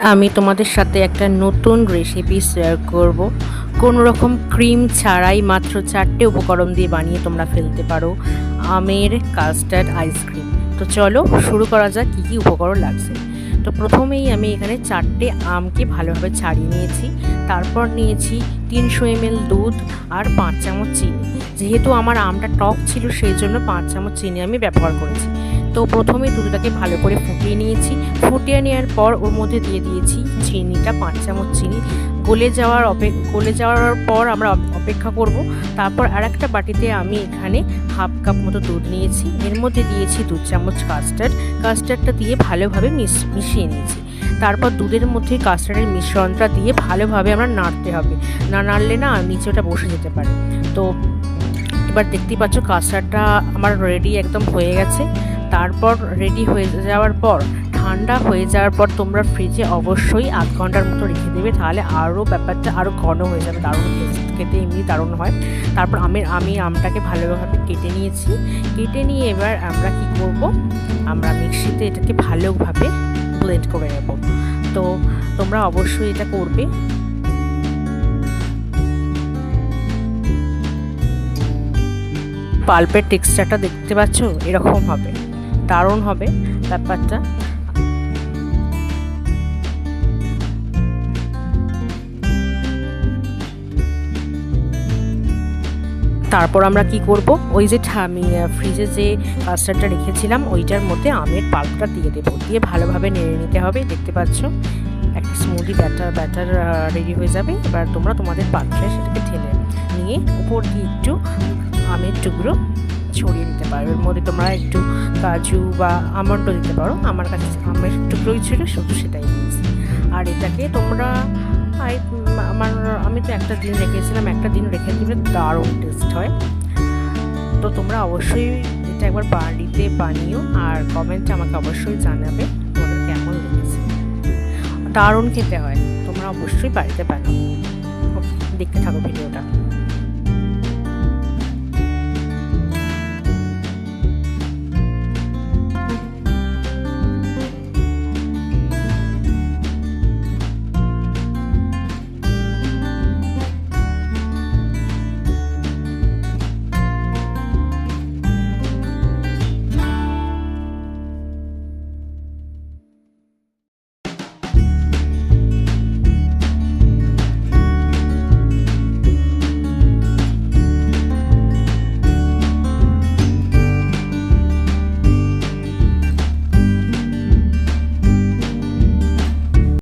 আমি তোমাদের সাথে একটা নতুন রেসিপি শেয়ার করব। কোনো রকম ক্রিম ছাড়াই মাত্র 4টে উপকরণ দিয়ে বানিয়ে তোমরা ফেলতে পারো আমের কাস্টার্ড আইসক্রিম। তো চলো শুরু করা যাক কী কী উপকরণ লাগছে। তো প্রথমেই আমি এখানে 4টে আমকে ভালোভাবে ছাড়িয়ে নিয়েছি। তারপর নিয়েছি 300 ml দুধ আর 5 চামচ চিনি। যেহেতু আমার আমটা টক ছিল সেই জন্য 5 চামচ চিনি আমি ব্যবহার করেছি। তো প্রথমে দুধটাকে ভালো করে ফুটিয়ে নিয়েছি। ফুটিয়ে নেওয়ার পর ওর মধ্যে দিয়ে দিয়েছি চিনিটা, 5 চামচ চিনি। গলে যাওয়ার পর আমরা অপেক্ষা করব। তারপর আর একটা বাটিতে আমি এখানে হাফ কাপ মতো দুধ নিয়েছি। এর মধ্যে দিয়েছি 2 চামচ কাস্টার্ডটা দিয়ে ভালোভাবে মিশিয়ে নিয়েছি। তারপর দুধের মধ্যে কাস্টার্ডের মিশ্রণটা দিয়ে ভালোভাবে আমরা নাড়তে হবে, না নাড়লে না নিচে ওটা বসে যেতে পারে। তো এবার দেখতেই পাচ্ছ কাস্টার্ডটা আমার রেডি একদম হয়ে গেছে। তারপর রেডি হয়ে যাওয়ার পর ঠান্ডা হয়ে যাওয়ার পর তোমরা ফ্রিজে অবশ্যই আধ ঘন্টার মতো রেখে দেবে, তাহলে আরও ব্যাপারটা আরও ঘন হয়ে যাবে। দারুণ খেতে এমনি দারুণ হয়। তারপর আমি আমটাকে ভালোভাবে কেটে নিয়েছি। কেটে নিয়ে এবার আমরা কি করব, আমরা মিক্সিতে এটাকে ভালোভাবে ব্লেন্ড করে নেব। তো তোমরা অবশ্যই এটা করবে। পাল্পের টেক্সচারটা দেখতে পাচ্ছ, এরকম হবে, দারুণ হবে ব্যাপারটা। তারপর আমরা কি করব, ওই যে আমি ফ্রিজে যে কাস্টার্ডটা রেখেছিলাম ওইটার মধ্যে আমের পাল্পটা দিয়ে দেবো। দিয়ে ভালোভাবে নেড়ে নিতে হবে। দেখতে পাচ্ছ একটা স্মুদি ব্যাটার রেডি হয়ে যাবে। এবার তোমরা তোমাদের পাত্রে সেটাকে ঢেলে নিয়ে উপর দিয়ে একটু আমের টুকরো ছড়িয়ে দিতে পারো। এর মধ্যে তোমরা একটু কাজু বা আমন্ডও দিতে পারো। আমার কাছে আমের টুকরোই ছিল, শুধু সেটাই দিয়েছি। আর এটাকে তোমরা আমি তো একটা দিন রেখেছিলাম, একটা দিন রেখে দিলে দারুণ টেস্ট হয়। তো তোমরা অবশ্যই এটা একবার বাড়িতে বানিও আর কমেন্টে আমাকে অবশ্যই জানাবে তোমাদের কেমন লেগেছে। দারুণ খেতে হয়, তোমরা অবশ্যই বাড়িতে বানাও। দেখতে থাকো ভিডিওটা।